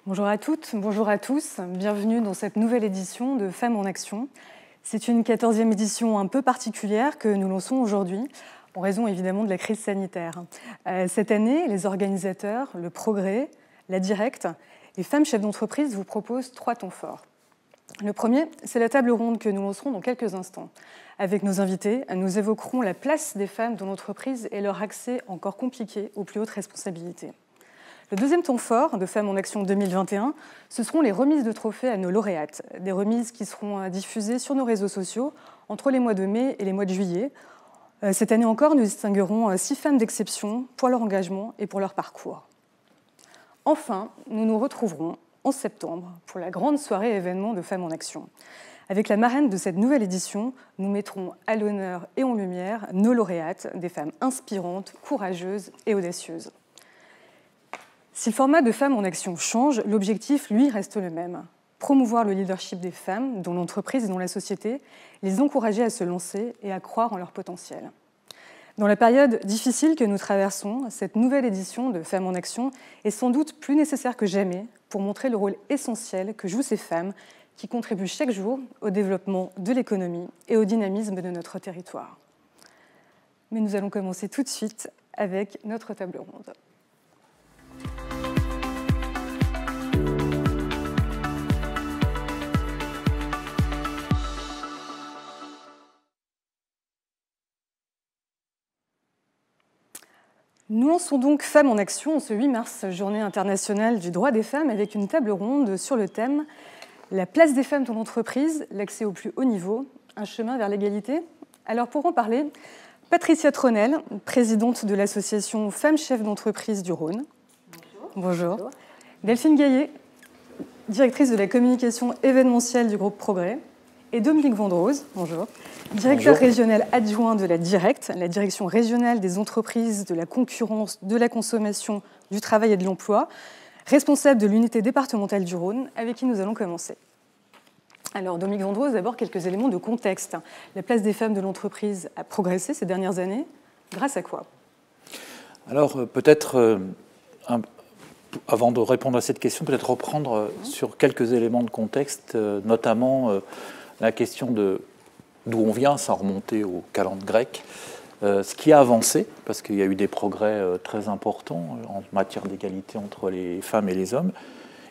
Bonjour à toutes, bonjour à tous. Bienvenue dans cette nouvelle édition de Femmes en Action. C'est une 14e édition un peu particulière que nous lançons aujourd'hui, en raison évidemment de la crise sanitaire. Cette année, les organisateurs, le Progrès, la Directe, les femmes chefs d'entreprise vous proposent 3 temps forts. Le premier, c'est la table ronde que nous lancerons dans quelques instants. Avec nos invités, nous évoquerons la place des femmes dans l'entreprise et leur accès encore compliqué aux plus hautes responsabilités. Le deuxième temps fort de Femmes en Action 2021, ce seront les remises de trophées à nos lauréates. Des remises qui seront diffusées sur nos réseaux sociaux entre les mois de mai et les mois de juillet. Cette année encore, nous distinguerons 6 femmes d'exception pour leur engagement et pour leur parcours. Enfin, nous nous retrouverons en septembre pour la grande soirée événement de Femmes en Action. Avec la marraine de cette nouvelle édition, nous mettrons à l'honneur et en lumière nos lauréates, des femmes inspirantes, courageuses et audacieuses. Si le format de Femmes en Action change, l'objectif, lui, reste le même. Promouvoir le leadership des femmes dans l'entreprise et dans la société, les encourager à se lancer et à croire en leur potentiel. Dans la période difficile que nous traversons, cette nouvelle édition de Femmes en Action est sans doute plus nécessaire que jamais pour montrer le rôle essentiel que jouent ces femmes qui contribuent chaque jour au développement de l'économie et au dynamisme de notre territoire. Mais nous allons commencer tout de suite avec notre table ronde. Nous lançons donc Femmes en Action en ce 8 mars, journée internationale du droit des femmes, avec une table ronde sur le thème « La place des femmes dans l'entreprise, l'accès au plus haut niveau, un chemin vers l'égalité ». Alors pour en parler, Patricia Tronel, présidente de l'association Femmes chefs d'entreprise du Rhône. Bonjour. Bonjour. Delphine Gaillet, directrice de la communication événementielle du groupe Progrès. Et Dominique Vendrose, bonjour, directeur régional adjoint de la Directe, la direction régionale des entreprises, de la concurrence, de la consommation, du travail et de l'emploi, responsable de l'unité départementale du Rhône, avec qui nous allons commencer. Alors, Dominique Vendrose, d'abord quelques éléments de contexte. La place des femmes de l'entreprise a progressé ces dernières années. Grâce à quoi? Alors, peut-être, avant de répondre à cette question, peut-être reprendre sur quelques éléments de contexte, notamment la question de d'où on vient, sans remonter au calendrier grec, ce qui a avancé, parce qu'il y a eu des progrès très importants en matière d'égalité entre les femmes et les hommes,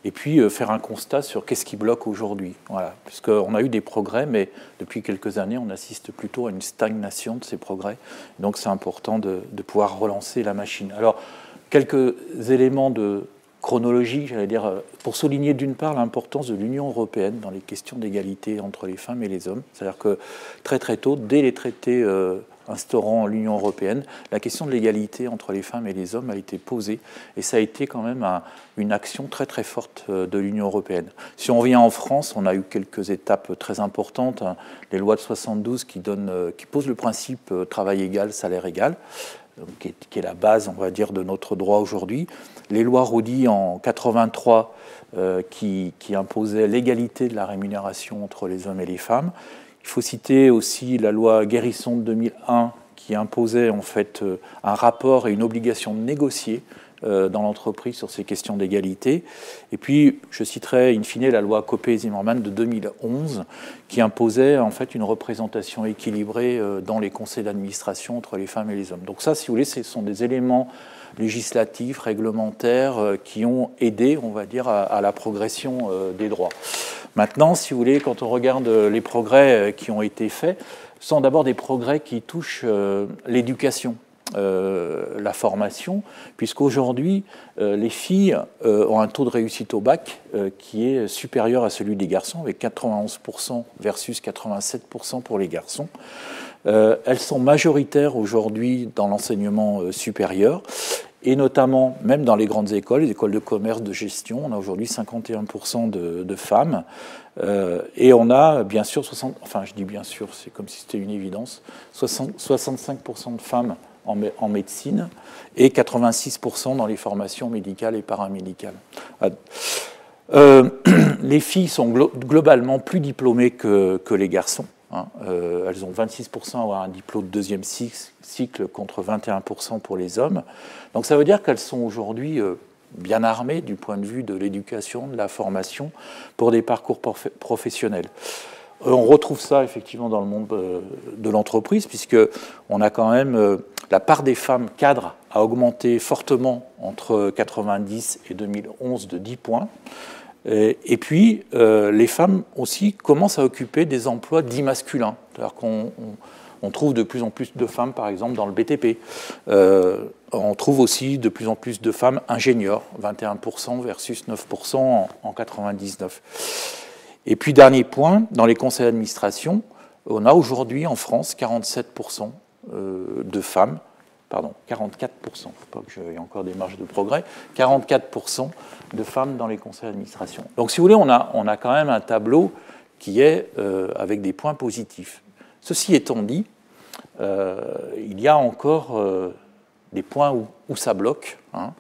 et puis faire un constat sur qu'est-ce qui bloque aujourd'hui. Voilà, puisqu'on a eu des progrès, mais depuis quelques années, on assiste plutôt à une stagnation de ces progrès. Donc c'est important de pouvoir relancer la machine. Alors, quelques éléments de chronologie, j'allais dire, pour souligner d'une part l'importance de l'Union européenne dans les questions d'égalité entre les femmes et les hommes. C'est-à-dire que très très tôt, dès les traités instaurant l'Union européenne, la question de l'égalité entre les femmes et les hommes a été posée, et ça a été quand même une action très très forte de l'Union européenne. Si on revient en France, on a eu quelques étapes très importantes, les lois de 72 qui posent le principe travail égal, salaire égal, qui est la base, on va dire, de notre droit aujourd'hui. Les lois Roudy en 83 qui imposaient l'égalité de la rémunération entre les hommes et les femmes. Il faut citer aussi la loi Guérisson de 2001 qui imposait en fait un rapport et une obligation de négocier dans l'entreprise sur ces questions d'égalité. Et puis, je citerai in fine la loi Copé-Zimmermann de 2011 qui imposait en fait une représentation équilibrée dans les conseils d'administration entre les femmes et les hommes. Donc ça, si vous voulez, ce sont des éléments législatifs, réglementaires qui ont aidé, on va dire, à la progression des droits. Maintenant, si vous voulez, quand on regarde les progrès qui ont été faits, ce sont d'abord des progrès qui touchent l'éducation. La formation, puisqu'aujourd'hui, les filles ont un taux de réussite au bac qui est supérieur à celui des garçons, avec 91% versus 87% pour les garçons. Elles sont majoritaires aujourd'hui dans l'enseignement supérieur, et notamment, même dans les grandes écoles, les écoles de commerce, de gestion, on a aujourd'hui 51% de femmes, et on a bien sûr, je dis bien sûr, c'est comme si c'était une évidence, 65% de femmes en médecine et 86% dans les formations médicales et paramédicales. Les filles sont globalement plus diplômées que les garçons. Elles ont 26% à avoir un diplôme de deuxième cycle contre 21% pour les hommes. Donc ça veut dire qu'elles sont aujourd'hui bien armés du point de vue de l'éducation, de la formation, pour des parcours professionnels. On retrouve ça effectivement dans le monde de l'entreprise, puisqu'on a quand même la part des femmes cadres a augmenté fortement entre 1990 et 2011 de 10 points. Et puis, les femmes aussi commencent à occuper des emplois dits masculins. C'est-à-dire qu'on trouve de plus en plus de femmes, par exemple, dans le BTP. On trouve aussi de plus en plus de femmes ingénieurs, 21% versus 9% en 1999. Et puis, dernier point, dans les conseils d'administration, on a aujourd'hui en France 47% de femmes, pardon, 44%, il ne faut pas que j'aie encore des marges de progrès, 44% de femmes dans les conseils d'administration. Donc, si vous voulez, on a quand même un tableau qui est avec des points positifs. Ceci étant dit, il y a encore des points où ça bloque. Hein.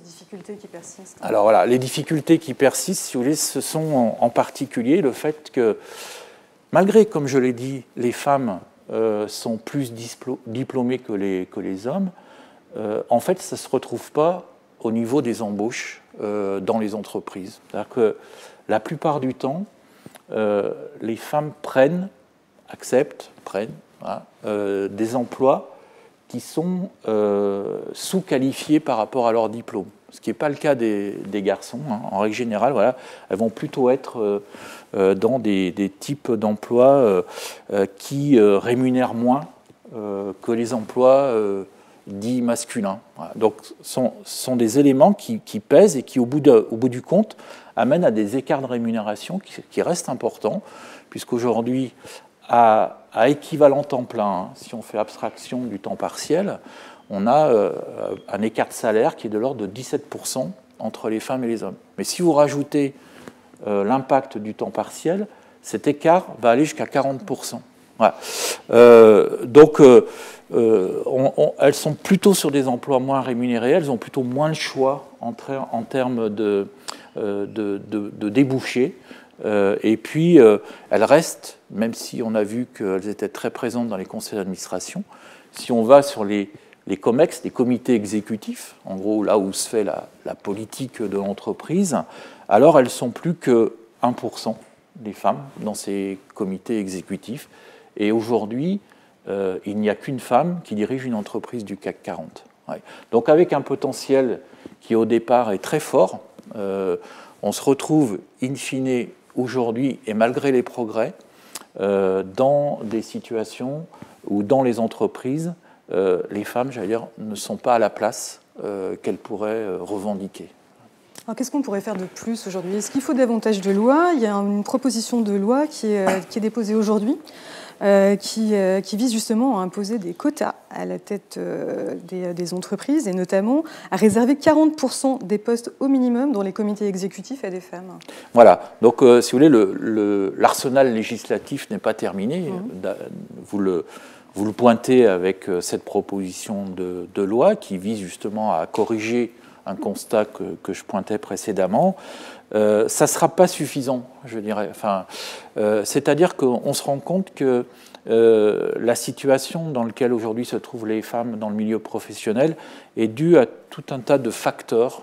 Difficultés qui persistent. Alors voilà, les difficultés qui persistent, si vous voulez, ce sont en particulier le fait que, malgré, comme je l'ai dit, les femmes sont plus diplômées que les hommes, en fait, ça ne se retrouve pas au niveau des embauches dans les entreprises. C'est-à-dire que la plupart du temps, les femmes acceptent voilà, des emplois qui sont sous-qualifiés par rapport à leur diplôme. Ce qui n'est pas le cas des garçons. Hein. En règle générale, voilà, elles vont plutôt être dans des types d'emplois qui rémunèrent moins que les emplois dits masculins. Voilà. Donc, ce sont des éléments qui pèsent et qui, au bout du compte, amènent à des écarts de rémunération qui restent importants, puisqu'aujourd'hui, à équivalent temps plein, hein, si on fait abstraction du temps partiel, on a un écart de salaire qui est de l'ordre de 17% entre les femmes et les hommes. Mais si vous rajoutez l'impact du temps partiel, cet écart va aller jusqu'à 40%. Voilà. Donc, elles sont plutôt sur des emplois moins rémunérés, elles ont plutôt moins le choix en termes de débouchés. Et puis, elles restent, même si on a vu qu'elles étaient très présentes dans les conseils d'administration, si on va sur les COMEX, les comités exécutifs, en gros là où se fait la politique de l'entreprise, alors elles sont plus que 1% des femmes dans ces comités exécutifs. Et aujourd'hui, il n'y a qu'une femme qui dirige une entreprise du CAC 40. Ouais. Donc avec un potentiel qui au départ est très fort, on se retrouve in fine aujourd'hui, et malgré les progrès, dans des situations où dans les entreprises, les femmes, j'allais dire, ne sont pas à la place qu'elles pourraient revendiquer. Alors, qu'est-ce qu'on pourrait faire de plus aujourd'hui? Est-ce qu'il faut davantage de lois? Il y a une proposition de loi qui est déposée aujourd'hui, qui vise justement à imposer des quotas à la tête des entreprises, et notamment à réserver 40% des postes au minimum dans les comités exécutifs à des femmes. Voilà, donc si vous voulez, l'arsenal législatif n'est pas terminé. Vous le pointez avec cette proposition de loi qui vise justement à corriger un constat que je pointais précédemment. Ça ne sera pas suffisant, je dirais. Enfin, c'est-à-dire qu'on se rend compte que la situation dans laquelle aujourd'hui se trouvent les femmes dans le milieu professionnel est due à tout un tas de facteurs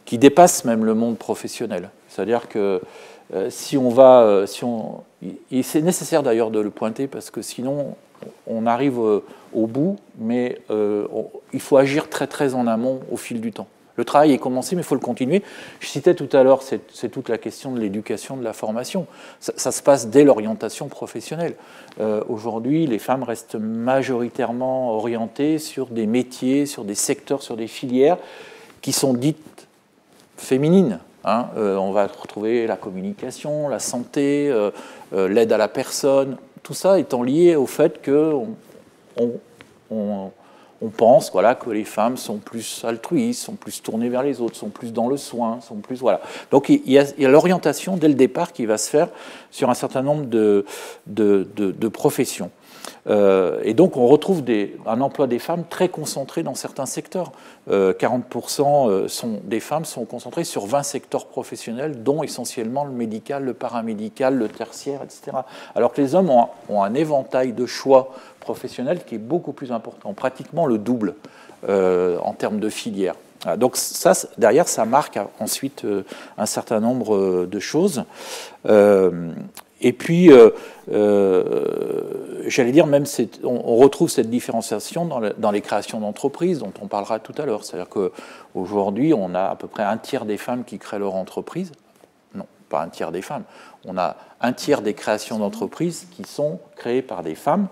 qui dépassent même le monde professionnel. C'est-à-dire que et c'est nécessaire d'ailleurs de le pointer parce que sinon on arrive au bout, mais il faut agir très très en amont au fil du temps. Le travail est commencé, mais il faut le continuer. Je citais tout à l'heure, c'est toute la question de l'éducation, de la formation. Ça se passe dès l'orientation professionnelle. Aujourd'hui, les femmes restent majoritairement orientées sur des métiers, sur des secteurs, sur des filières qui sont dites féminines. Hein. On va retrouver la communication, la santé, l'aide à la personne. Tout ça étant lié au fait qu'on pense voilà, que les femmes sont plus altruistes, sont plus tournées vers les autres, sont plus dans le soin, sont plus... Voilà. Donc il y a l'orientation dès le départ qui va se faire sur un certain nombre de professions. Et donc on retrouve un emploi des femmes très concentré dans certains secteurs. 40% des femmes sont concentrées sur 20 secteurs professionnels, dont essentiellement le médical, le paramédical, le tertiaire, etc. Alors que les hommes ont un éventail de choix professionnels qui est beaucoup plus important, pratiquement le double en termes de filières. Voilà, donc ça, derrière, ça marque ensuite un certain nombre de choses. Et puis, j'allais dire, même on retrouve cette différenciation dans les créations d'entreprises, dont on parlera tout à l'heure. C'est-à-dire qu'aujourd'hui, on a à peu près un tiers des femmes qui créent leur entreprise. Non, pas un tiers des femmes. On a un tiers des créations d'entreprises qui sont créées par des femmes.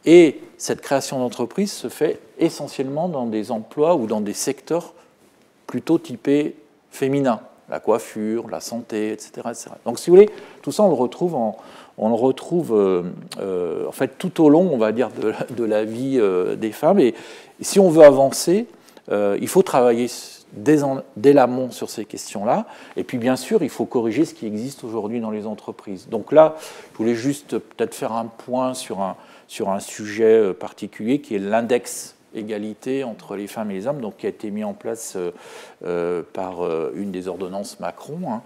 Et cette création d'entreprise se fait essentiellement dans des emplois ou dans des secteurs plutôt typés féminins. La coiffure, la santé, etc., etc. Donc, si vous voulez, tout ça, on le retrouve en fait tout au long, on va dire, de la vie des femmes. Et si on veut avancer, il faut travailler dès l'amont sur ces questions-là. Et puis, bien sûr, il faut corriger ce qui existe aujourd'hui dans les entreprises. Donc là, je voulais juste peut-être faire un point sur un sujet particulier qui est l'index égalité entre les femmes et les hommes, donc qui a été mis en place par une des ordonnances Macron,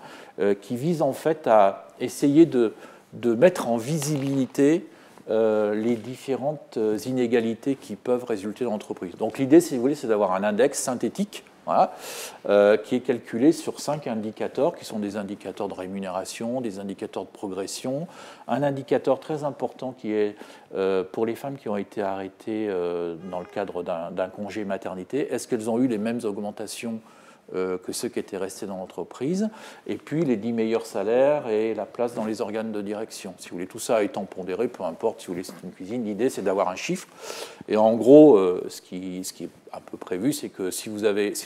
qui vise en fait à essayer de mettre en visibilité les différentes inégalités qui peuvent résulter dans l'entreprise. Donc l'idée, si vous voulez, c'est d'avoir un index synthétique, voilà, qui est calculé sur 5 indicateurs, qui sont des indicateurs de rémunération, des indicateurs de progression, un indicateur très important qui est pour les femmes qui ont été arrêtées dans le cadre d'un congé maternité, est-ce qu'elles ont eu les mêmes augmentations que ceux qui étaient restés dans l'entreprise, et puis les 10 meilleurs salaires et la place dans les organes de direction. Si vous voulez, tout ça étant pondéré, peu importe, si vous voulez, c'est une cuisine, l'idée c'est d'avoir un chiffre. Et en gros, ce qui est un peu prévu, c'est que si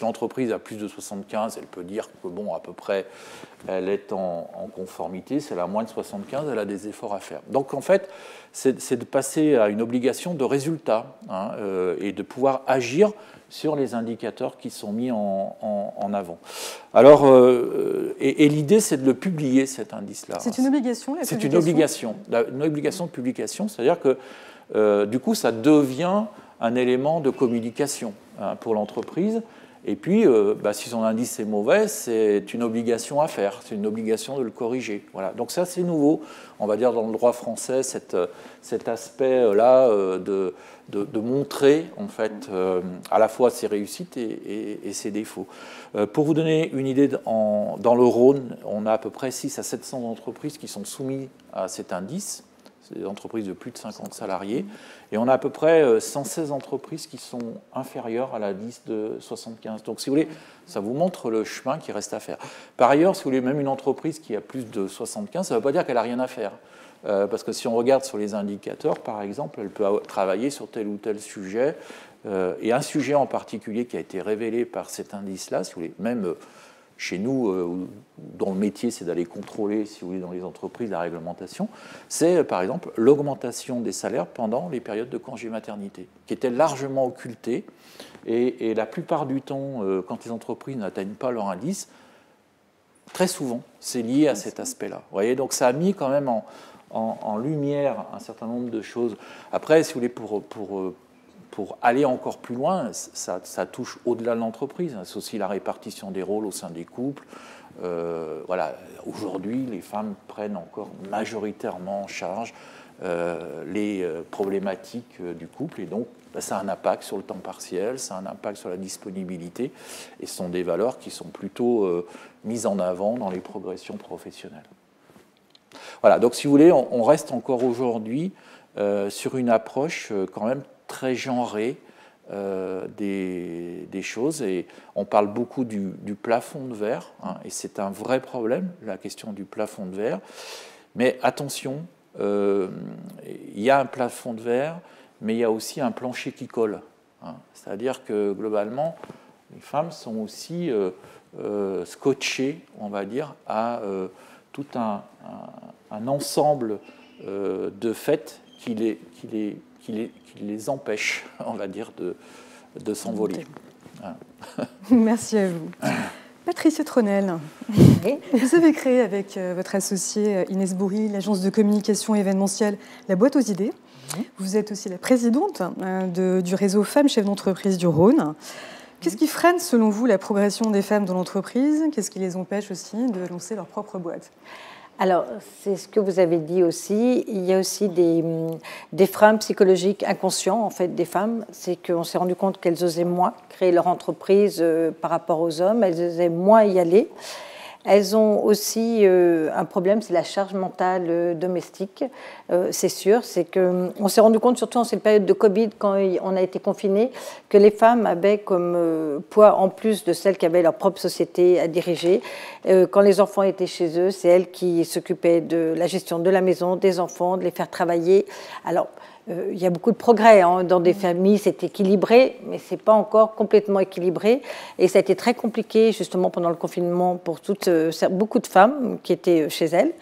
l'entreprise a plus de 75, elle peut dire que, bon, à peu près, elle est en conformité. Si elle a moins de 75, elle a des efforts à faire. Donc, en fait, c'est de passer à une obligation de résultat et de pouvoir agir sur les indicateurs qui sont mis en avant. Alors, et l'idée, c'est de le publier, cet indice-là. C'est une obligation, la publication ? C'est une obligation de publication, c'est-à-dire que, du coup, ça devient un élément de communication pour l'entreprise. Et puis, si son indice est mauvais, c'est une obligation à faire, c'est une obligation de le corriger. Voilà. Donc ça, c'est nouveau, on va dire, dans le droit français, cet aspect-là de montrer, en fait, à la fois ses réussites et ses défauts. Pour vous donner une idée, dans le Rhône, on a à peu près 600 à 700 entreprises qui sont soumises à cet indice. C'est des entreprises de plus de 50 salariés. Et on a à peu près 116 entreprises qui sont inférieures à la liste de 75. Donc, si vous voulez, ça vous montre le chemin qui reste à faire. Par ailleurs, si vous voulez, même une entreprise qui a plus de 75, ça ne veut pas dire qu'elle n'a rien à faire. Parce que si on regarde sur les indicateurs, par exemple, elle peut travailler sur tel ou tel sujet. Et un sujet en particulier qui a été révélé par cet indice-là, si vous voulez, même chez nous, dont le métier c'est d'aller contrôler, si vous voulez, dans les entreprises, la réglementation, c'est par exemple l'augmentation des salaires pendant les périodes de congé maternité, qui était largement occultée. Et la plupart du temps, quand les entreprises n'atteignent pas leur indice, très souvent, c'est lié à cet aspect-là. Vous voyez, donc ça a mis quand même en lumière un certain nombre de choses. Après, si vous voulez, pour aller encore plus loin, ça touche au-delà de l'entreprise. C'est aussi la répartition des rôles au sein des couples. Voilà. Aujourd'hui, les femmes prennent encore majoritairement en charge les problématiques du couple. Et donc, ça a un impact sur le temps partiel, ça a un impact sur la disponibilité. Et ce sont des valeurs qui sont plutôt mises en avant dans les progressions professionnelles. Voilà. Donc, si vous voulez, on reste encore aujourd'hui sur une approche quand même très genrée des choses, et on parle beaucoup du plafond de verre, et c'est un vrai problème, la question du plafond de verre. Mais attention, il y a un plafond de verre, mais il y a aussi un plancher qui colle. C'est-à-dire que globalement, les femmes sont aussi scotchées, on va dire, à tout un ensemble de faits qui les empêche, on va dire, de s'envoler. Merci à vous. Patricia Tronel, vous avez créé avec votre associée Inès Bourri l'agence de communication événementielle La Boîte aux idées. Vous êtes aussi la présidente du réseau Femmes Chefs d'entreprise du Rhône. Qu'est-ce qui freine, selon vous, la progression des femmes dans l'entreprise ? Qu'est-ce qui les empêche aussi de lancer leur propre boîte ? Alors, c'est ce que vous avez dit aussi. Il y a aussi des freins psychologiques inconscients, en fait, des femmes. C'est qu'on s'est rendu compte qu'elles osaient moins créer leur entreprise par rapport aux hommes. Elles osaient moins y aller. Elles ont aussi un problème, c'est la charge mentale domestique, c'est sûr. C'est qu'on s'est rendu compte, surtout en cette période de Covid, quand on a été confinés, que les femmes avaient comme poids, en plus de celles qui avaient leur propre société à diriger, quand les enfants étaient chez eux, c'est elles qui s'occupaient de la gestion de la maison, des enfants, de les faire travailler. Alors, il y a beaucoup de progrès dans des familles, c'est équilibré, mais ce n'est pas encore complètement équilibré. Et ça a été très compliqué, justement, pendant le confinement, pour beaucoup de femmes qui étaient chez elles.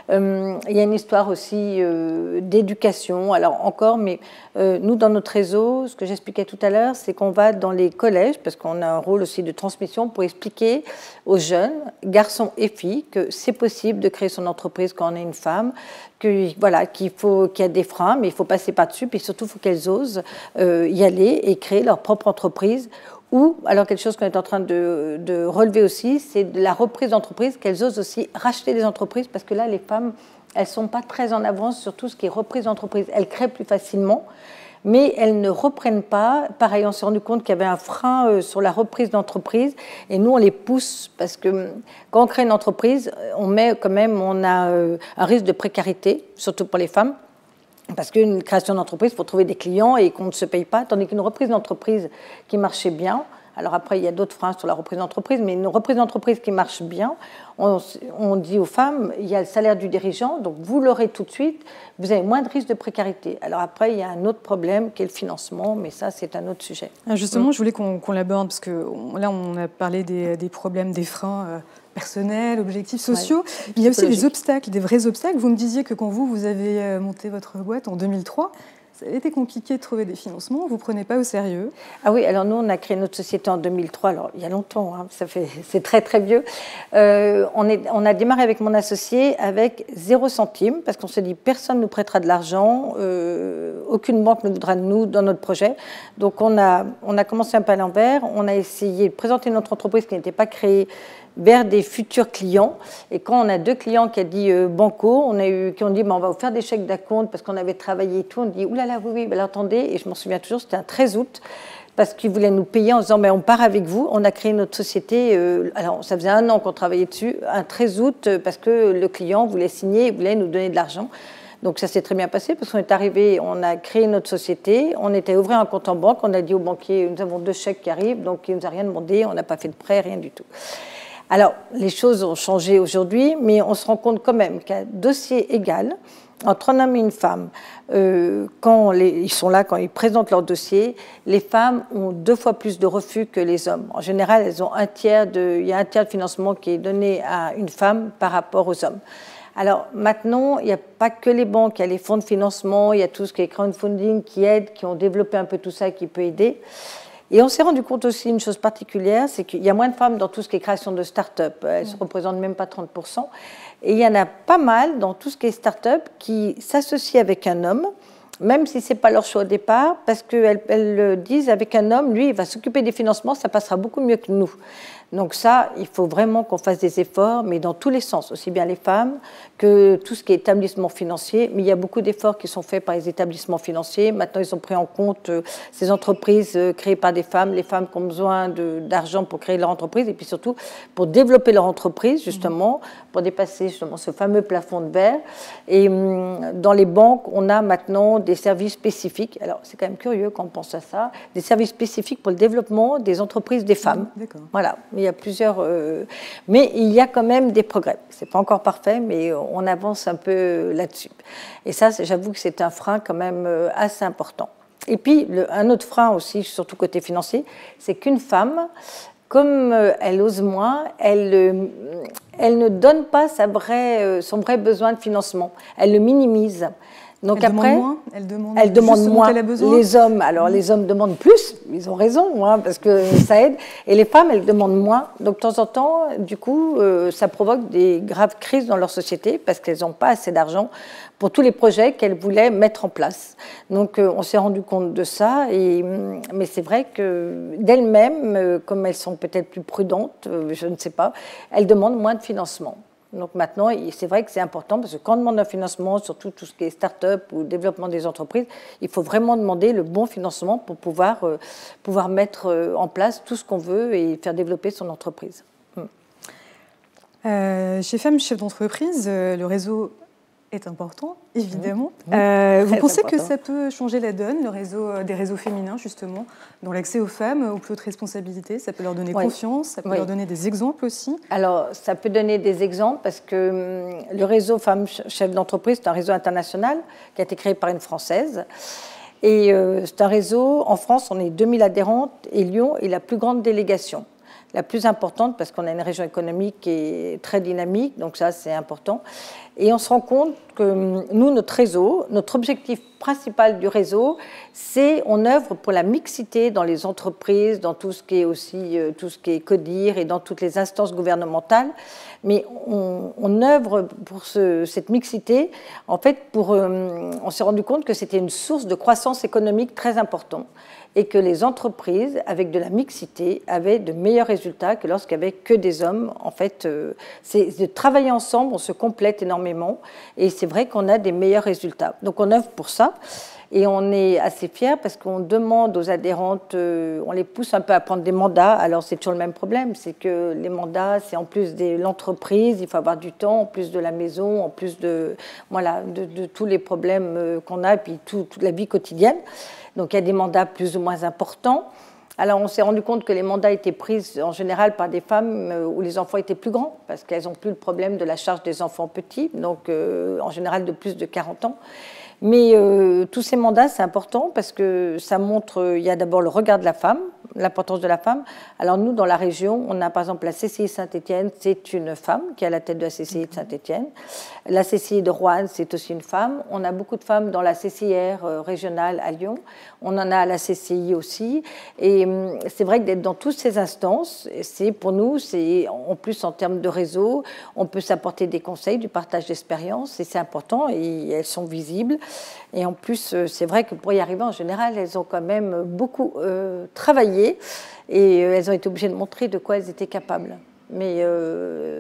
Il y a une histoire aussi d'éducation. Alors encore, mais nous, dans notre réseau, ce que j'expliquais tout à l'heure, c'est qu'on va dans les collèges, parce qu'on a un rôle aussi de transmission, pour expliquer aux jeunes, garçons et filles, que c'est possible de créer son entreprise quand on est une femme, voilà, qu'il y a des freins, mais il faut passer par-dessus, puis surtout, il faut qu'elles osent y aller et créer leur propre entreprise. Ou, alors quelque chose qu'on est en train de relever aussi, c'est de la reprise d'entreprise, qu'elles osent aussi racheter des entreprises, parce que là, les femmes, elles ne sont pas très en avance sur tout ce qui est reprise d'entreprise. Elles créent plus facilement, mais elles ne reprennent pas. Pareil, on s'est rendu compte qu'il y avait un frein sur la reprise d'entreprise, et nous, on les pousse, parce que quand on crée une entreprise, on a un risque de précarité, surtout pour les femmes. Parce qu'une création d'entreprise, il faut trouver des clients et qu'on ne se paye pas, tandis qu'une reprise d'entreprise qui marchait bien, alors après il y a d'autres freins sur la reprise d'entreprise, mais une reprise d'entreprise qui marche bien, on dit aux femmes, il y a le salaire du dirigeant, donc vous l'aurez tout de suite, vous avez moins de risque de précarité. Alors après, il y a un autre problème qui est le financement, mais ça c'est un autre sujet. Justement, je voulais qu'on l'aborde, parce que là on a parlé des problèmes, des freins personnels, objectifs sociaux. Ouais, il y a aussi des obstacles, des vrais obstacles. Vous me disiez que quand vous avez monté votre boîte en 2003, ça a été compliqué de trouver des financements, vous ne prenez pas au sérieux. Ah oui, alors nous, on a créé notre société en 2003, alors il y a longtemps, c'est très très vieux. On a démarré avec mon associé avec 0 centime, parce qu'on se dit personne ne nous prêtera de l'argent, aucune banque ne voudra de nous dans notre projet. Donc on a commencé un peu à l'envers, on a essayé de présenter notre entreprise qui n'était pas créée vers des futurs clients. Et quand on a 2 clients qui ont dit banco, qui ont dit on va vous faire des chèques d'acompte parce qu'on avait travaillé et tout, on dit oulala, oui, ben, attendez, et je m'en souviens toujours, c'était un 13 août, parce qu'ils voulaient nous payer en disant on part avec vous. On a créé notre société, alors ça faisait 1 an qu'on travaillait dessus, un 13 août, parce que le client voulait signer, voulait nous donner de l'argent. Donc ça s'est très bien passé parce qu'on est arrivé, on a créé notre société, on était ouvrir un compte en banque, on a dit au banquier nous avons 2 chèques qui arrivent, donc il ne nous a rien demandé, on n'a pas fait de prêt, rien du tout. Alors, les choses ont changé aujourd'hui, mais on se rend compte quand même qu'à dossier égal, entre un homme et une femme, quand ils sont là, quand ils présentent leur dossier, les femmes ont 2 fois plus de refus que les hommes. En général, il y a un tiers de financement qui est donné à une femme par rapport aux hommes. Alors maintenant, il n'y a pas que les banques, il y a les fonds de financement, il y a tout ce qui est crowdfunding qui aide, qui ont développé un peu tout ça, qui peut aider. Et on s'est rendu compte aussi d'une chose particulière, c'est qu'il y a moins de femmes dans tout ce qui est création de start-up. Elles ne représentent même pas 30%. Et il y en a pas mal dans tout ce qui est start-up qui s'associent avec un homme, même si ce n'est pas leur choix au départ, parce qu'elles disent avec un homme, lui, il va s'occuper des financements, ça passera beaucoup mieux que nous. Donc ça, il faut vraiment qu'on fasse des efforts, mais dans tous les sens, aussi bien les femmes que tout ce qui est établissement financier. Mais il y a beaucoup d'efforts qui sont faits par les établissements financiers. Maintenant, ils ont pris en compte ces entreprises créées par des femmes, les femmes qui ont besoin d'argent pour créer leur entreprise, et puis surtout pour développer leur entreprise, justement, pour dépasser justement ce fameux plafond de verre. Et dans les banques, on a maintenant des services spécifiques. Alors, c'est quand même curieux quand on pense à ça, des services spécifiques pour le développement des entreprises des femmes. D'accord. Voilà. Il y a plusieurs, mais il y a quand même des progrès. C'est pas encore parfait, mais on avance un peu là-dessus. Et ça, j'avoue que c'est un frein quand même assez important. Et puis un autre frein aussi, surtout côté financier, c'est qu'une femme, comme elle ose moins, elle ne donne pas son vrai besoin de financement. Elle le minimise. Donc elle après, elle demande moins. Elle a besoin. Les hommes, alors les hommes demandent plus, ils ont raison, parce que ça aide. Et les femmes, elles demandent moins. Donc de temps en temps, du coup, ça provoque des graves crises dans leur société parce qu'elles n'ont pas assez d'argent pour tous les projets qu'elles voulaient mettre en place. Donc on s'est rendu compte de ça. Mais c'est vrai que d'elles-mêmes, comme elles sont peut-être plus prudentes, je ne sais pas, elles demandent moins de financement. Donc maintenant, c'est vrai que c'est important parce que quand on demande un financement, surtout tout ce qui est start-up ou développement des entreprises, il faut vraiment demander le bon financement pour pouvoir mettre en place tout ce qu'on veut et faire développer son entreprise. Chez Femmes Chefs d'entreprise, le réseau est important, évidemment. Vous pensez que ça peut changer la donne, le réseau, des réseaux féminins, justement, dans l'accès aux femmes, aux plus hautes responsabilités? Ça peut leur donner confiance, ça peut leur donner des exemples aussi? Alors, ça peut donner des exemples parce que le réseau Femmes Chefs d'entreprise, c'est un réseau international qui a été créé par une Française. Et c'est un réseau, en France, on est 2000 adhérentes et Lyon est la plus grande délégation. La plus importante parce qu'on a une région économique qui est très dynamique, donc ça c'est important. Et on se rend compte que nous, notre réseau, notre objectif principal du réseau, c'est on œuvre pour la mixité dans les entreprises, dans tout ce qui est aussi tout ce qui est CODIR et dans toutes les instances gouvernementales. Mais on œuvre pour cette mixité. En fait, on s'est rendu compte que c'était une source de croissance économique très importante et que les entreprises, avec de la mixité, avaient de meilleurs résultats que lorsqu'il n'y avait que des hommes. En fait, c'est de travailler ensemble, on se complète énormément, et c'est vrai qu'on a des meilleurs résultats. Donc on œuvre pour ça, et on est assez fiers parce qu'on demande aux adhérentes, on les pousse un peu à prendre des mandats. Alors c'est toujours le même problème, c'est que les mandats, c'est en plus de l'entreprise, il faut avoir du temps, en plus de la maison, en plus de tous les problèmes qu'on a, et puis toute la vie quotidienne. Donc il y a des mandats plus ou moins importants. Alors on s'est rendu compte que les mandats étaient pris en général par des femmes où les enfants étaient plus grands, parce qu'elles n'ont plus le problème de la charge des enfants petits, donc en général de plus de 40 ans. Mais tous ces mandats, c'est important parce que ça montre, il y a d'abord le regard de la femme, l'importance de la femme. Alors nous, dans la région, on a par exemple la CCI Saint-Étienne, c'est une femme qui est à la tête de la CCI de Saint-Étienne. La CCI de Roanne, c'est aussi une femme. On a beaucoup de femmes dans la CCIR régionale à Lyon. On en a à la CCI aussi. Et c'est vrai que d'être dans toutes ces instances, c'est pour nous, c'est en plus en termes de réseau, on peut s'apporter des conseils, du partage d'expérience, et c'est important, et elles sont visibles. Et en plus, c'est vrai que pour y arriver, en général, elles ont quand même beaucoup travaillé, et elles ont été obligées de montrer de quoi elles étaient capables. Mais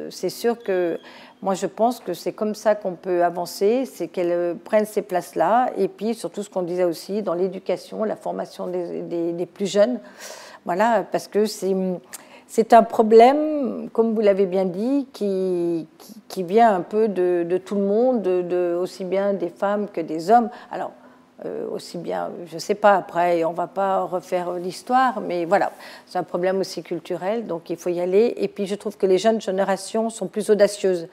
c'est sûr que moi, je pense que c'est comme ça qu'on peut avancer, c'est qu'elles prennent ces places-là, et puis surtout ce qu'on disait aussi dans l'éducation, la formation des plus jeunes, voilà, parce que c'est un problème, comme vous l'avez bien dit, qui vient un peu de tout le monde, aussi bien des femmes que des hommes. Alors, aussi bien, je ne sais pas, après, on ne va pas refaire l'histoire, mais voilà, c'est un problème aussi culturel, donc il faut y aller. Et puis, je trouve que les jeunes générations sont plus audacieuses.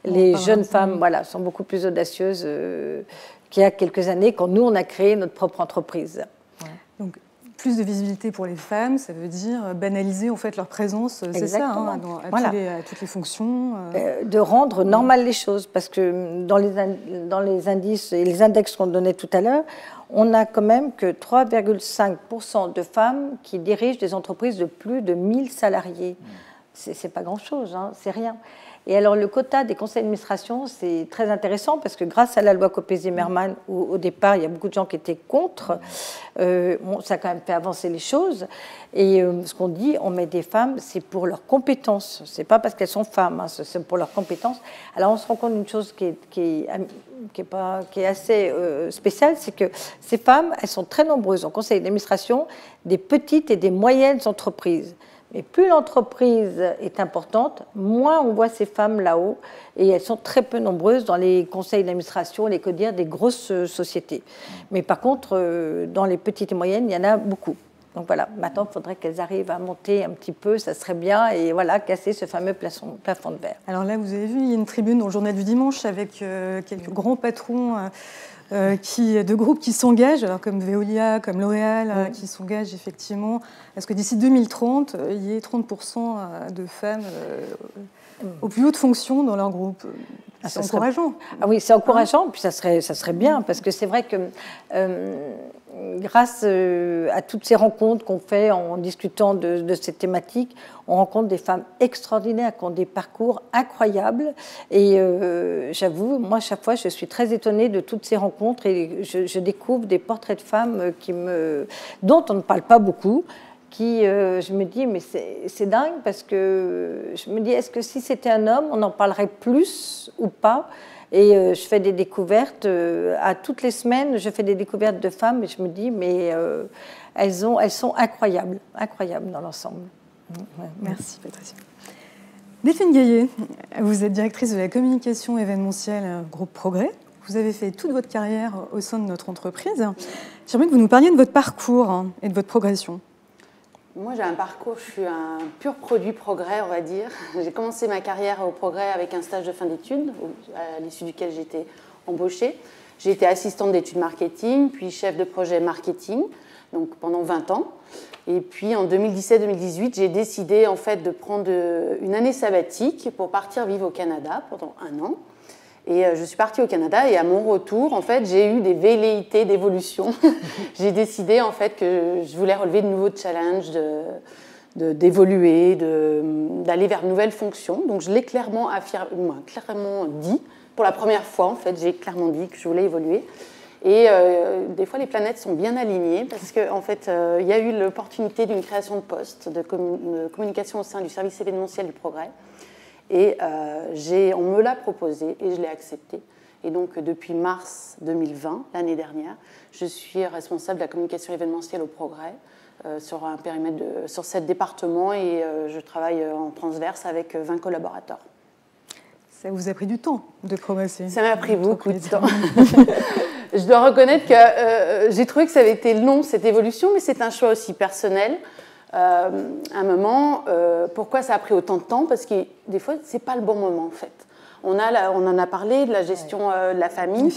Les jeunes femmes, voilà, sont beaucoup plus audacieuses qu'il y a quelques années, quand nous, on a créé notre propre entreprise. Ouais. Donc, plus de visibilité pour les femmes, ça veut dire banaliser en fait leur présence, c'est ça, hein, à toutes les fonctions. De rendre normales les choses, parce que dans les indices et les index qu'on donnait tout à l'heure, on n'a quand même que 3,5% de femmes qui dirigent des entreprises de plus de 1000 salariés. C'est pas grand-chose, hein, c'est rien. Et alors, le quota des conseils d'administration, c'est très intéressant parce que grâce à la loi Copé-Zimmermann, où au départ, il y a beaucoup de gens qui étaient contre, ça a quand même fait avancer les choses. Et ce qu'on dit, on met des femmes, c'est pour leurs compétences. C'est pas parce qu'elles sont femmes, hein, c'est pour leurs compétences. Alors, on se rend compte d'une chose qui est assez spéciale, c'est que ces femmes, elles sont très nombreuses en conseil d'administration des petites et des moyennes entreprises. Et plus l'entreprise est importante, moins on voit ces femmes là-haut. Et elles sont très peu nombreuses dans les conseils d'administration, les CODIR des grosses sociétés. Mais par contre, dans les petites et moyennes, il y en a beaucoup. Donc voilà, maintenant, il faudrait qu'elles arrivent à monter un petit peu, ça serait bien, et voilà, casser ce fameux plafond de verre. Alors là, vous avez vu, il y a une tribune dans le journal du dimanche avec quelques grands patrons de groupes qui s'engagent, alors comme Veolia, comme L'Oréal, qui s'engagent effectivement à ce que d'ici 2030, il y ait 30% de femmes aux plus hautes fonctions dans leur groupe. C'est encourageant. Ah oui, c'est encourageant, puis ça serait bien, parce que c'est vrai que grâce à toutes ces rencontres qu'on fait en discutant de ces thématiques, on rencontre des femmes extraordinaires qui ont des parcours incroyables. Et j'avoue, moi, chaque fois, je suis très étonnée de toutes ces rencontres et je découvre des portraits de femmes dont on ne parle pas beaucoup, qui, je me dis, mais c'est dingue, parce que je me dis, est-ce que si c'était un homme, on en parlerait plus ou pas? Et je fais des découvertes, à toutes les semaines, je fais des découvertes de femmes, et je me dis, mais elles sont incroyables dans l'ensemble. Ouais. Merci Patricia. Delphine Gaillet, vous êtes directrice de la communication événementielle groupe Progrès. Vous avez fait toute votre carrière au sein de notre entreprise. J'aimerais que vous nous parliez de votre parcours et de votre progression. Moi, j'ai un parcours, je suis un pur produit Progrès, on va dire. J'ai commencé ma carrière au Progrès avec un stage de fin d'études, à l'issue duquel j'ai été embauchée. J'ai été assistante d'études marketing, puis chef de projet marketing, donc pendant 20 ans. Et puis en 2017-2018, j'ai décidé en fait de prendre une année sabbatique pour partir vivre au Canada pendant 1 an. Et je suis partie au Canada et à mon retour, en fait, j'ai eu des velléités d'évolution. J'ai décidé en fait que je voulais relever de nouveaux challenges, d'évoluer, d'aller vers de nouvelles fonctions. Donc je l'ai clairement dit. Pour la première fois, en fait, j'ai clairement dit que je voulais évoluer. Et des fois, les planètes sont bien alignées parce qu'en fait, il y a eu l'opportunité d'une création de poste de communication au sein du service événementiel du Progrès. Et on me l'a proposé et je l'ai accepté. Et donc, depuis mars 2020, l'année dernière, je suis responsable de la communication événementielle au Progrès sur un périmètre sur 7 départements et je travaille en transverse avec 20 collaborateurs. Ça vous a pris du temps de progresser? Ça m'a pris beaucoup de temps. Je dois reconnaître que j'ai trouvé que ça avait été long, cette évolution, mais c'est un choix aussi personnel. À un moment, pourquoi ça a pris autant de temps? Parce que des fois, ce n'est pas le bon moment, en fait. On en a parlé de la gestion de la famille.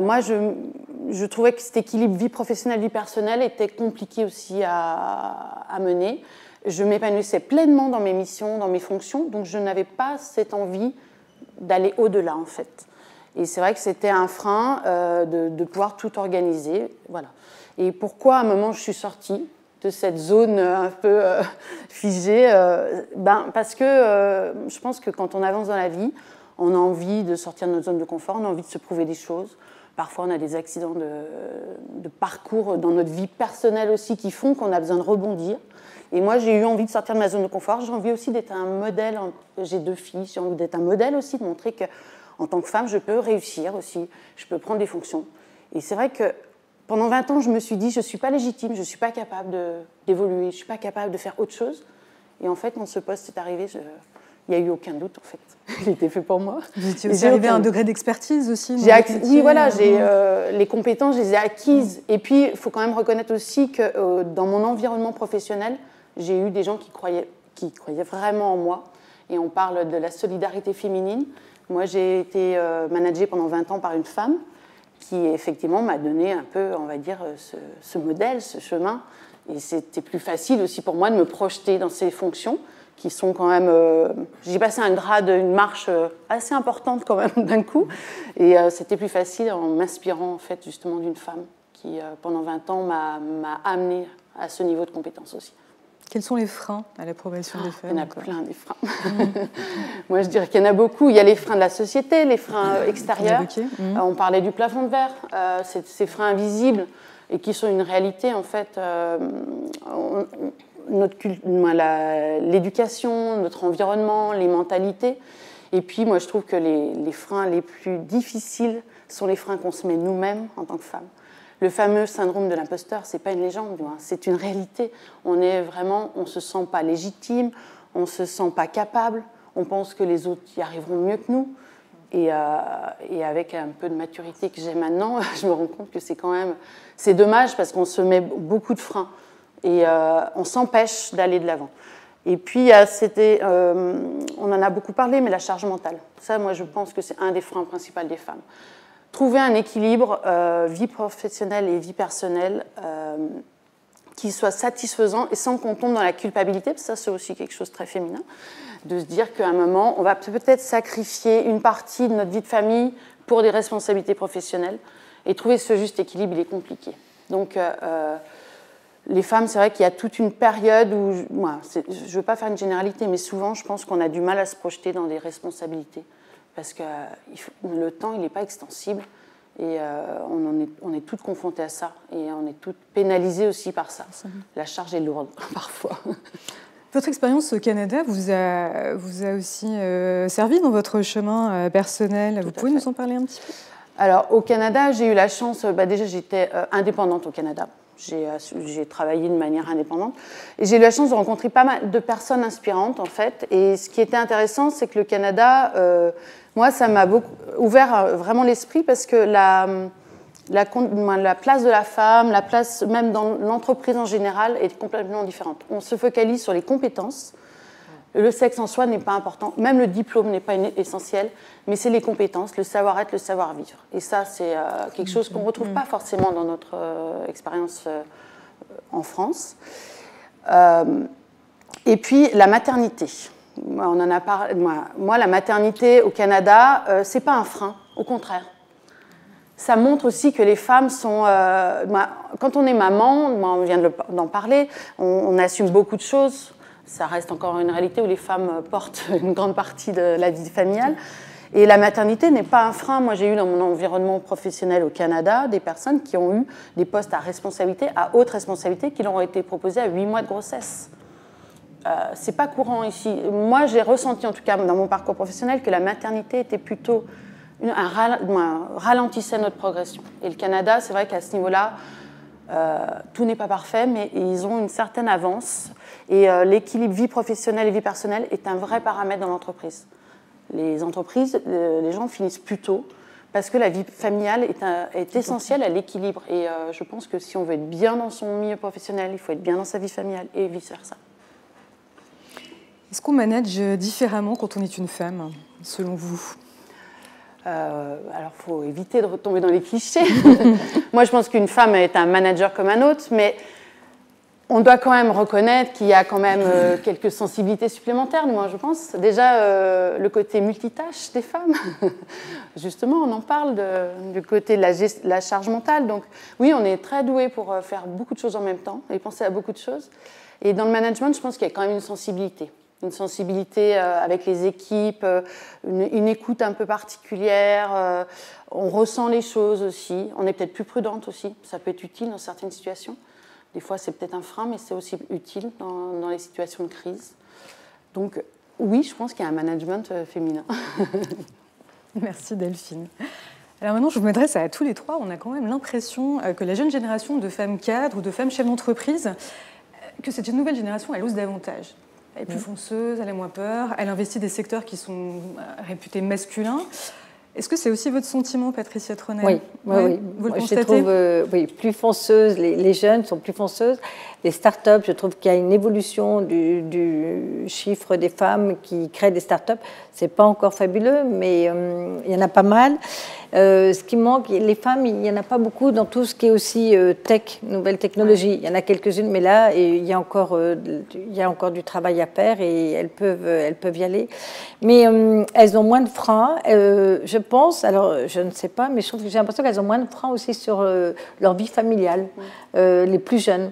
Moi, je trouvais que cet équilibre vie professionnelle, vie personnelle était compliqué aussi à mener. Je m'épanouissais pleinement dans mes missions, dans mes fonctions, donc je n'avais pas cette envie d'aller au-delà, en fait. Et c'est vrai que c'était un frein de pouvoir tout organiser. Voilà. Et pourquoi, à un moment, je suis sortie de cette zone un peu figée, parce que je pense que quand on avance dans la vie, on a envie de sortir de notre zone de confort, on a envie de se prouver des choses. Parfois, on a des accidents de parcours dans notre vie personnelle aussi qui font qu'on a besoin de rebondir. Et moi, j'ai eu envie de sortir de ma zone de confort. J'ai envie aussi d'être un modèle. J'ai 2 filles, j'ai envie d'être un modèle aussi, de montrer qu'en tant que femme, je peux réussir aussi, je peux prendre des fonctions. Et c'est vrai que pendant 20 ans, je me suis dit, je ne suis pas légitime, je ne suis pas capable d'évoluer, je ne suis pas capable de faire autre chose. Et en fait, quand ce poste est arrivé, il n'y a eu aucun doute, en fait. Il était fait pour moi. Vous étiez aussi arrivé à un degré d'expertise aussi? Oui, voilà, les compétences, je les ai acquises. Et puis, il faut quand même reconnaître aussi que dans mon environnement professionnel, j'ai eu des gens qui croyaient vraiment en moi. Et on parle de la solidarité féminine. Moi, j'ai été managée pendant 20 ans par une femme qui, effectivement, m'a donné un peu, on va dire, ce modèle, ce chemin. Et c'était plus facile aussi pour moi de me projeter dans ces fonctions qui sont quand même... j'ai passé un grade, une marche assez importante quand même d'un coup. Et c'était plus facile en m'inspirant, en fait, justement, d'une femme qui, pendant 20 ans, m'a amenée à ce niveau de compétence aussi. Quels sont les freins à la progression des femmes? Il y en a plein, des freins. Moi, je dirais qu'il y en a beaucoup. Il y a les freins de la société, les freins extérieurs. On parlait du plafond de verre, ces freins invisibles et qui sont une réalité, en fait. L'éducation, notre environnement, les mentalités. Et puis, moi, je trouve que les freins les plus difficiles sont les freins qu'on se met nous-mêmes en tant que femmes. Le fameux syndrome de l'imposteur, ce n'est pas une légende, c'est une réalité. On ne se sent pas légitime, on ne se sent pas capable, on pense que les autres y arriveront mieux que nous. Et avec un peu de maturité que j'ai maintenant, je me rends compte que c'est dommage parce qu'on se met beaucoup de freins et on s'empêche d'aller de l'avant. Et puis, on en a beaucoup parlé, mais la charge mentale. Ça, moi, je pense que c'est un des freins principaux des femmes. Trouver un équilibre vie professionnelle et vie personnelle qui soit satisfaisant et sans qu'on tombe dans la culpabilité, parce que ça c'est aussi quelque chose de très féminin, de se dire qu'à un moment, on va peut-être sacrifier une partie de notre vie de famille pour des responsabilités professionnelles. Et trouver ce juste équilibre, il est compliqué. Donc, les femmes, c'est vrai qu'il y a toute une période où, je ne veux pas faire une généralité, mais souvent, je pense qu'on a du mal à se projeter dans des responsabilités. Parce que le temps, il n'est pas extensible. Et on est toutes confrontées à ça. Et on est toutes pénalisées aussi par ça. La charge est lourde, parfois. Votre expérience au Canada vous a aussi servi dans votre chemin personnel. Vous pouvez nous en parler un petit peu? Alors, au Canada, j'ai eu la chance... déjà, j'étais indépendante au Canada. J'ai travaillé de manière indépendante. Et j'ai eu la chance de rencontrer pas mal de personnes inspirantes, en fait. Et ce qui était intéressant, c'est que le Canada, moi, ça m'a ouvert vraiment l'esprit parce que la place de la femme, la place même dans l'entreprise en général est complètement différente. On se focalise sur les compétences. Le sexe en soi n'est pas important, même le diplôme n'est pas essentiel, mais c'est les compétences, le savoir-être, le savoir-vivre. Et ça, c'est quelque chose qu'on ne retrouve pas forcément dans notre expérience en France. Et puis, la maternité. On en a parlé. Moi, la maternité au Canada, ce n'est pas un frein, au contraire. Ça montre aussi que les femmes sont... quand on est maman, on vient d'en parler, on assume beaucoup de choses. Ça reste encore une réalité où les femmes portent une grande partie de la vie familiale. Et la maternité n'est pas un frein. Moi, j'ai eu dans mon environnement professionnel au Canada des personnes qui ont eu des postes à responsabilité, à haute responsabilité, qui leur ont été proposés à 8 mois de grossesse. C'est pas courant ici. Moi, j'ai ressenti, en tout cas dans mon parcours professionnel, que la maternité était plutôt ralentissait notre progression. Et le Canada, c'est vrai qu'à ce niveau-là, tout n'est pas parfait, mais ils ont une certaine avance. Et l'équilibre vie professionnelle et vie personnelle est un vrai paramètre dans l'entreprise. Les entreprises, les gens finissent plus tôt parce que la vie familiale est essentielle à l'équilibre. Et je pense que si on veut être bien dans son milieu professionnel, il faut être bien dans sa vie familiale et vice-versa. Est-ce qu'on manage différemment quand on est une femme, selon vous? Alors, il faut éviter de retomber dans les clichés. Moi, je pense qu'une femme est un manager comme un autre, mais on doit quand même reconnaître qu'il y a quand même quelques sensibilités supplémentaires, moi, je pense. Déjà, le côté multitâche des femmes. Justement, on en parle du côté de la charge mentale. Donc, oui, on est très doués pour faire beaucoup de choses en même temps et penser à beaucoup de choses. Et dans le management, je pense qu'il y a quand même une sensibilité. Une sensibilité avec les équipes, une écoute un peu particulière. On ressent les choses aussi. On est peut-être plus prudente aussi. Ça peut être utile dans certaines situations. Des fois, c'est peut-être un frein, mais c'est aussi utile dans les situations de crise. Donc, oui, je pense qu'il y a un management féminin. Merci Delphine. Alors maintenant, je vous m'adresse à tous les trois. On a quand même l'impression que la jeune génération de femmes cadres ou de femmes chefs d'entreprise, que cette nouvelle génération, elle ose davantage. Elle est plus fonceuse, elle a moins peur, elle investit des secteurs qui sont réputés masculins. Est-ce que c'est aussi votre sentiment, Patricia Tronel? Oui, oui. Vous le constatez? Je trouve plus fonceuses, les jeunes sont plus fonceuses. Les start-up, je trouve qu'il y a une évolution du chiffre des femmes qui créent des start-up. Ce n'est pas encore fabuleux, mais il y en a pas mal. Ce qui manque, les femmes, il n'y en a pas beaucoup dans tout ce qui est aussi tech, nouvelles technologies. Il y en a quelques-unes, mais là, il y a encore du travail à faire et elles peuvent y aller. Mais elles ont moins de freins, je pense. Alors, je ne sais pas, mais je trouve que j'ai l'impression qu'elles ont moins de freins aussi sur leur vie familiale, les plus jeunes.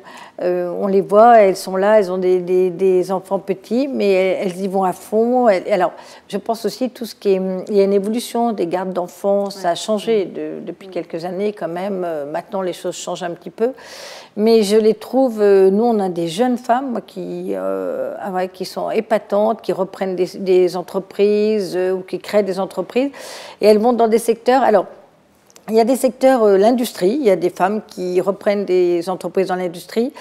On les voit, elles sont là, elles ont des enfants petits, mais elles y vont à fond. Alors, je pense aussi tout ce qui est... Il y a une évolution des gardes d'enfants, ça a changé depuis quelques années quand même. Maintenant, les choses changent un petit peu. Mais je les trouve... nous, on a des jeunes femmes qui sont épatantes, qui reprennent des entreprises ou qui créent des entreprises. Et elles vont dans des secteurs... Alors, il y a des secteurs, l'industrie, il y a des femmes qui reprennent des entreprises dans l'industrie.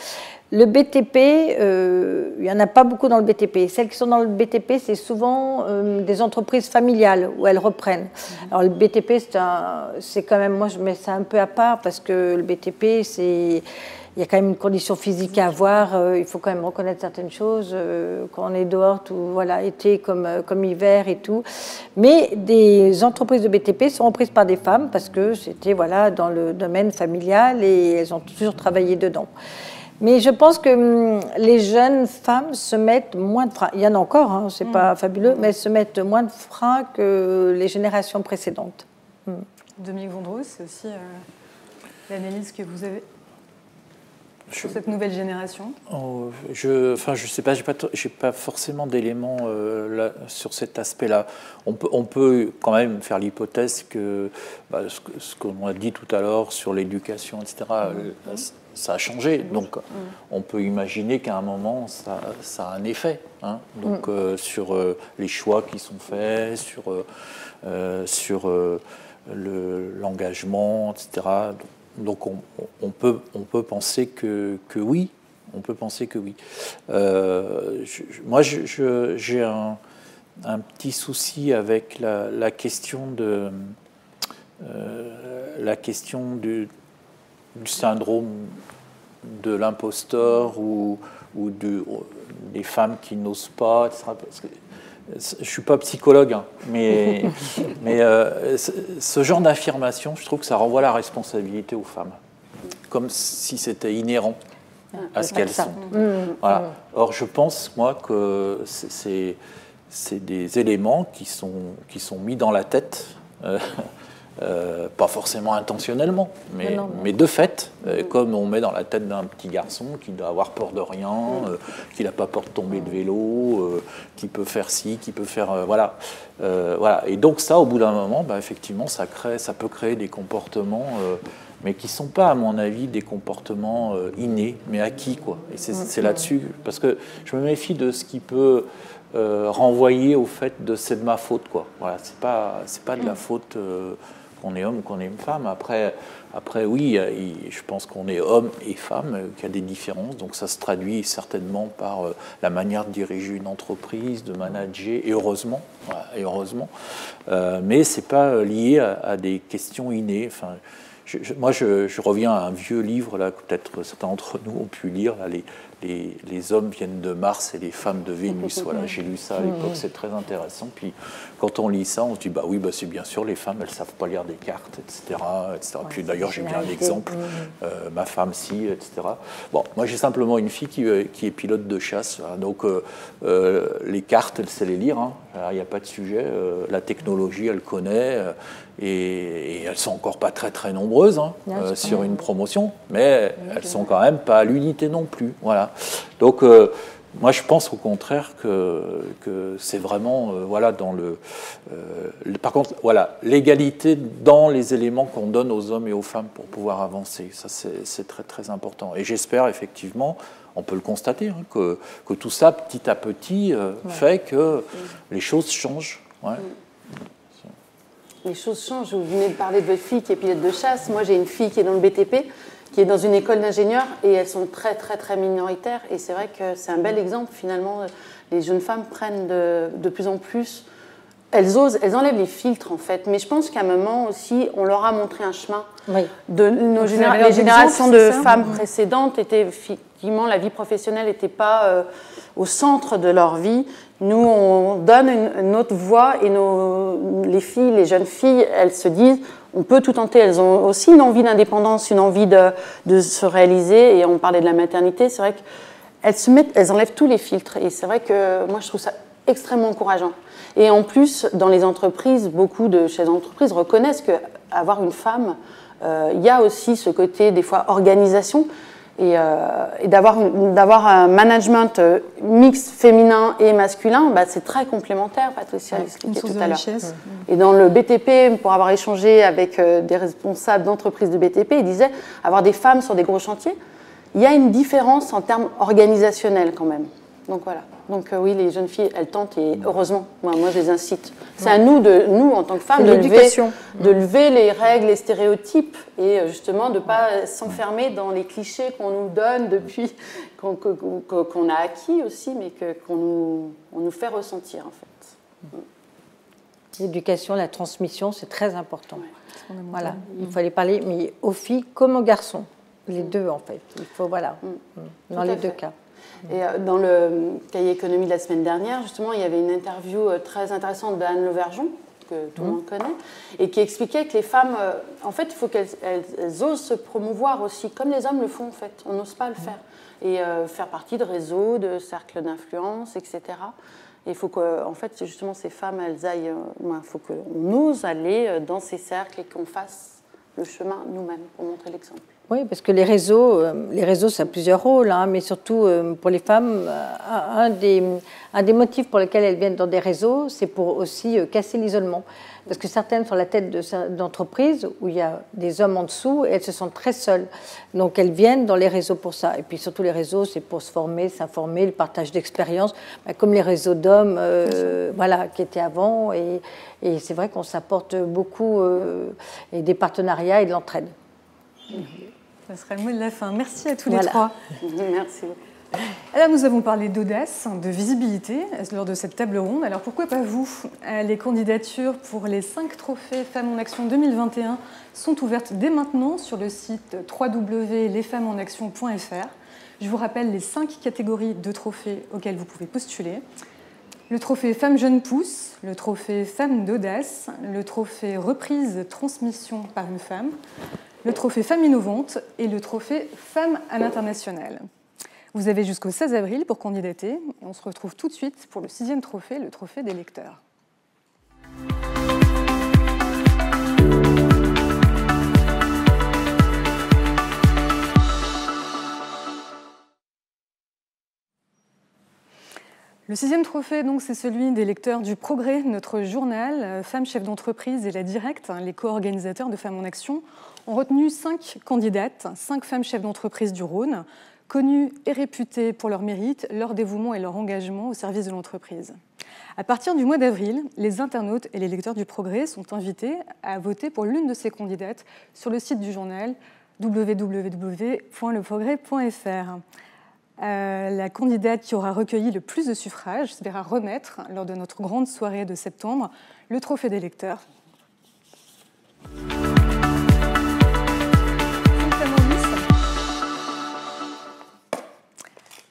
Le BTP, il n'y en a pas beaucoup dans le BTP. Celles qui sont dans le BTP, c'est souvent des entreprises familiales où elles reprennent. Alors le BTP, c'est quand même, moi je mets ça un peu à part parce que le BTP, il y a quand même une condition physique à avoir. Il faut quand même reconnaître certaines choses quand on est dehors, tout, voilà, été comme hiver et tout. Mais des entreprises de BTP sont reprises par des femmes parce que c'était dans le domaine familial et elles ont toujours travaillé dedans. Mais je pense que les jeunes femmes se mettent moins de freins. Il y en a encore, hein, c'est pas fabuleux, mais elles se mettent moins de freins que les générations précédentes. Dominique Vendroux, c'est aussi l'analyse que vous avez. sur cette nouvelle génération? Je sais pas, j'ai pas forcément d'éléments sur cet aspect-là. On peut quand même faire l'hypothèse que ce qu'on a dit tout à l'heure sur l'éducation, etc., ça a changé. Donc, on peut imaginer qu'à un moment, ça a un effet. Hein. Donc, sur les choix qui sont faits, sur l'engagement, etc. Donc on peut penser que oui, on peut penser que oui. Moi, j'ai un petit souci avec la question du syndrome de l'imposteur ou des femmes qui n'osent pas, etc. Parce que je ne suis pas psychologue, hein, mais ce genre d'affirmation, je trouve que ça renvoie la responsabilité aux femmes, comme si c'était inhérent à ce qu'elles sont. Voilà. Or, je pense, moi, que c'est des éléments qui sont mis dans la tête, pas forcément intentionnellement, mais de fait, comme on met dans la tête d'un petit garçon qui doit avoir peur de rien, qui n'a pas peur de tomber de vélo, qui peut faire ci, qui peut faire... voilà. Et donc ça, au bout d'un moment, effectivement, ça peut créer des comportements, mais qui ne sont pas, à mon avis, des comportements innés, mais acquis, quoi. Et c'est là-dessus, parce que je me méfie de ce qui peut... renvoyer au fait de c'est de ma faute, quoi. Voilà, c'est pas de la faute qu'on est homme ou qu'on est femme. Après oui, je pense qu'on est homme et femme, qu'il y a des différences, donc ça se traduit certainement par la manière de diriger une entreprise, de manager, et heureusement, mais c'est pas lié à des questions innées. Enfin, moi, je reviens à un vieux livre là, que peut-être certains d'entre nous ont pu lire, là, les hommes viennent de Mars et les femmes de Vénus. Voilà, j'ai lu ça à l'époque, c'est très intéressant. Puis quand on lit ça, on se dit c'est bien sûr, les femmes, elles savent pas lire des cartes, etc. Puis d'ailleurs, j'ai bien l'exemple, ma femme, si, etc. Bon, moi, j'ai simplement une fille qui est pilote de chasse, hein, donc les cartes, elle sait les lire. Hein. Il n'y a pas de sujet. La technologie, elle connaît. Et elles sont encore pas très très nombreuses sur une promotion, mais elles sont quand même pas à l'unité non plus. Voilà. Donc moi je pense au contraire que c'est vraiment dans par contre l'égalité dans les éléments qu'on donne aux hommes et aux femmes pour pouvoir avancer. Ça c'est très très important. Et j'espère effectivement, on peut le constater, que tout ça petit à petit fait que les choses changent. Ouais. Les choses changent. Vous venez de parler de votre fille qui est pilote de chasse. Moi, j'ai une fille qui est dans le BTP, qui est dans une école d'ingénieurs, et elles sont très, très, très minoritaires. Et c'est vrai que c'est un bel exemple, finalement. Les jeunes femmes prennent de plus en plus... Elles osent, elles enlèvent les filtres, en fait. Mais je pense qu'à un moment aussi, on leur a montré un chemin. Oui. Les générations de femmes précédentes étaient, effectivement, la vie professionnelle n'était pas au centre de leur vie. Nous, on donne une autre voie et les filles, les jeunes filles, elles se disent, on peut tout tenter. Elles ont aussi une envie d'indépendance, une envie de se réaliser. Et on parlait de la maternité, c'est vrai qu'elles enlèvent tous les filtres. Et c'est vrai que moi, je trouve ça extrêmement encourageant. Et en plus, dans les entreprises, beaucoup de chefs d'entreprise reconnaissent qu'avoir une femme, il y a aussi ce côté, des fois, organisation. Et d'avoir un management mixte féminin et masculin, c'est très complémentaire, Patricia l'expliquait tout à l'heure. Et dans le BTP, pour avoir échangé avec des responsables d'entreprises de BTP, ils disaient avoir des femmes sur des gros chantiers, il y a une différence en termes organisationnels quand même. Donc voilà. Donc oui, les jeunes filles, elles tentent et heureusement, moi je les incite. C'est à nous, en tant que femmes, de lever les règles, les stéréotypes et justement de ne pas s'enfermer dans les clichés qu'on nous donne depuis, qu'on a acquis aussi, mais qu'on nous fait ressentir en fait. L'éducation, la transmission, c'est très important. Ouais. Voilà, il faut aller parler, mais aux filles comme aux garçons, les deux en fait. Il faut, dans les deux cas. Et dans le cahier économie de la semaine dernière, justement, il y avait une interview très intéressante d'Anne Lauvergeon, que tout le monde connaît, et qui expliquait que les femmes, en fait, il faut qu'elles osent se promouvoir aussi, comme les hommes le font, en fait. On n'ose pas le faire. Et faire partie de réseaux, de cercles d'influence, etc. Et il faut qu'en fait, justement, ces femmes, elles aillent... Il faut qu'on ose aller dans ces cercles et qu'on fasse le chemin nous-mêmes pour montrer l'exemple. Oui, parce que les réseaux ça a plusieurs rôles, hein, mais surtout pour les femmes, un des motifs pour lesquels elles viennent dans des réseaux, c'est pour aussi casser l'isolement. Parce que certaines sont la tête d'entreprise où il y a des hommes en dessous et elles se sentent très seules. Donc elles viennent dans les réseaux pour ça. Et puis surtout les réseaux, c'est pour se former, s'informer, le partage d'expériences, comme les réseaux d'hommes voilà, qui étaient avant. Et c'est vrai qu'on s'apporte beaucoup et des partenariats et de l'entraide. Ça sera le mot de la fin. Merci à tous les trois. Merci. Alors, nous avons parlé d'audace, de visibilité lors de cette table ronde. Alors, pourquoi pas vous? Les candidatures pour les 5 trophées Femmes en Action 2021 sont ouvertes dès maintenant sur le site www.lesfemmesenaction.fr. Je vous rappelle les 5 catégories de trophées auxquelles vous pouvez postuler. Le trophée Femmes Jeunes Pousses, le trophée Femmes d'Audace, le trophée Reprise Transmission par une femme, le trophée Femmes Innovantes et le trophée Femmes à l'international. Vous avez jusqu'au 16 avril pour candidater. Et on se retrouve tout de suite pour le 6e trophée, le trophée des lecteurs. Le 6e trophée, donc, c'est celui des lecteurs du Progrès, notre journal. Femmes chefs d'entreprise et la Directe, les co-organisateurs de Femmes en Action, ont retenu 5 candidates, 5 femmes chefs d'entreprise du Rhône, connues et réputées pour leur mérite, leur dévouement et leur engagement au service de l'entreprise. À partir du mois d'avril, les internautes et les lecteurs du Progrès sont invités à voter pour l'une de ces candidates sur le site du journal www.leprogrès.fr. La candidate qui aura recueilli le plus de suffrages se verra remettre, lors de notre grande soirée de septembre, le trophée des lecteurs.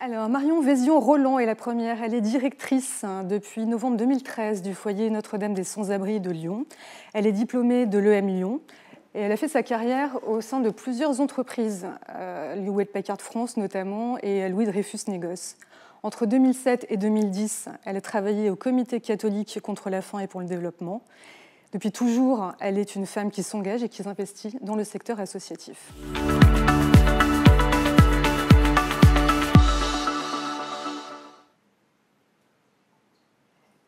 Alors, Marion Vézion-Roland est la première. Elle est directrice depuis novembre 2013 du foyer Notre-Dame des Sans-Abris de Lyon. Elle est diplômée de l'EM Lyon et elle a fait sa carrière au sein de plusieurs entreprises, Hewlett-Packard France notamment et Louis Dreyfus Négoce. Entre 2007 et 2010, elle a travaillé au Comité catholique contre la faim et pour le développement. Depuis toujours, elle est une femme qui s'engage et qui s'investit dans le secteur associatif.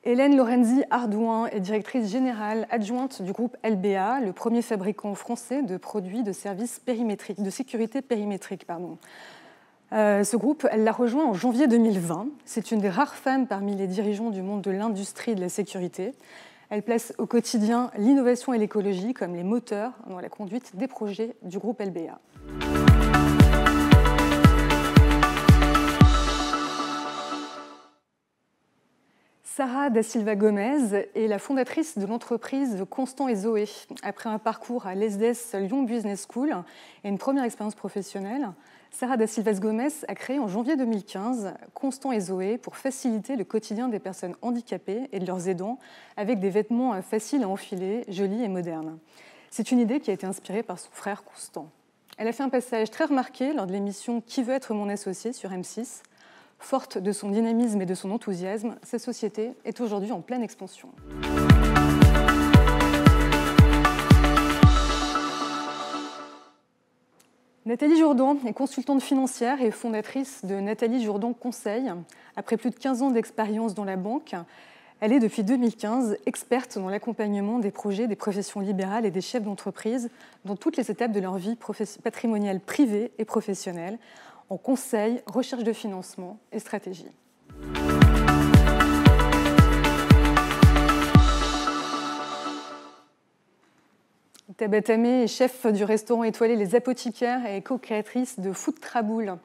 Hélène Lorenzi-Ardouin est directrice générale adjointe du groupe LBA, le premier fabricant français de produits de services périmétriques, de sécurité périmétrique. Ce groupe, elle l'a rejoint en janvier 2020. C'est une des rares femmes parmi les dirigeants du monde de l'industrie de la sécurité. Elle place au quotidien l'innovation et l'écologie comme les moteurs dans la conduite des projets du groupe LBA. Sarah Da Silva Gomez est la fondatrice de l'entreprise Constant et Zoé. Après un parcours à l'ESDES Lyon Business School et une première expérience professionnelle, Sarah Da Silva Gomez a créé en janvier 2015 Constant et Zoé pour faciliter le quotidien des personnes handicapées et de leurs aidants avec des vêtements faciles à enfiler, jolis et modernes. C'est une idée qui a été inspirée par son frère Constant. Elle a fait un passage très remarqué lors de l'émission « Qui veut être mon associé » sur M6. Forte de son dynamisme et de son enthousiasme, sa société est aujourd'hui en pleine expansion. Nathalie Jourdan est consultante financière et fondatrice de Nathalie Jourdan Conseil. Après plus de 15 ans d'expérience dans la banque, elle est depuis 2015 experte dans l'accompagnement des projets des professions libérales et des chefs d'entreprise dans toutes les étapes de leur vie patrimoniale privée et professionnelle, en conseil, recherche de financement et stratégie. Tabata May est chef du restaurant étoilé Les Apothicaires et co-créatrice de Food Traboul.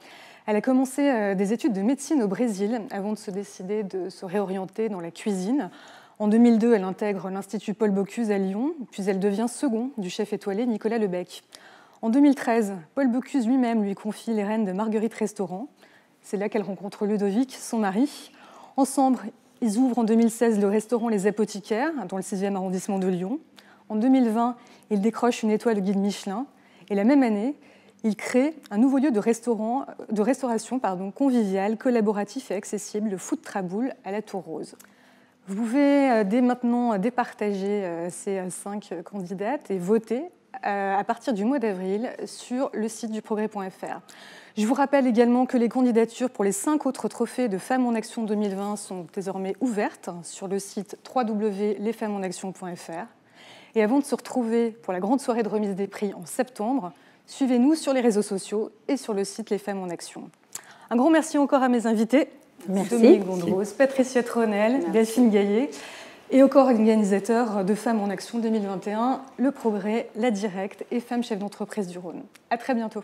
Elle a commencé des études de médecine au Brésil avant de se décider de se réorienter dans la cuisine. En 2002, elle intègre l'Institut Paul Bocuse à Lyon, puis elle devient second du chef étoilé Nicolas Lebec. En 2013, Paul Bocuse lui-même lui confie les rênes de Marguerite Restaurant. C'est là qu'elle rencontre Ludovic, son mari. Ensemble, ils ouvrent en 2016 le restaurant Les Apothicaires, dans le 6e arrondissement de Lyon. En 2020, ils décrochent une étoile de guide Michelin. Et la même année, ils créent un nouveau lieu de restauration convivial, collaboratif et accessible, le Food Traboul à la Tour Rose. Vous pouvez dès maintenant départager ces 5 candidates et voter à partir du mois d'avril sur le site du progrès.fr. Je vous rappelle également que les candidatures pour les 5 autres trophées de Femmes en Action 2020 sont désormais ouvertes sur le site www.lesfemmesenaction.fr. Et avant de se retrouver pour la grande soirée de remise des prix en septembre, suivez-nous sur les réseaux sociaux et sur le site Les Femmes en Action. Un grand merci encore à mes invités. Merci. Dominique Gondros, Patricia Tronel, Delphine Gaillet et aux co-organisateurs de Femmes en Action 2021, Le Progrès, La Directe et Femmes chefs d'entreprise du Rhône. À très bientôt.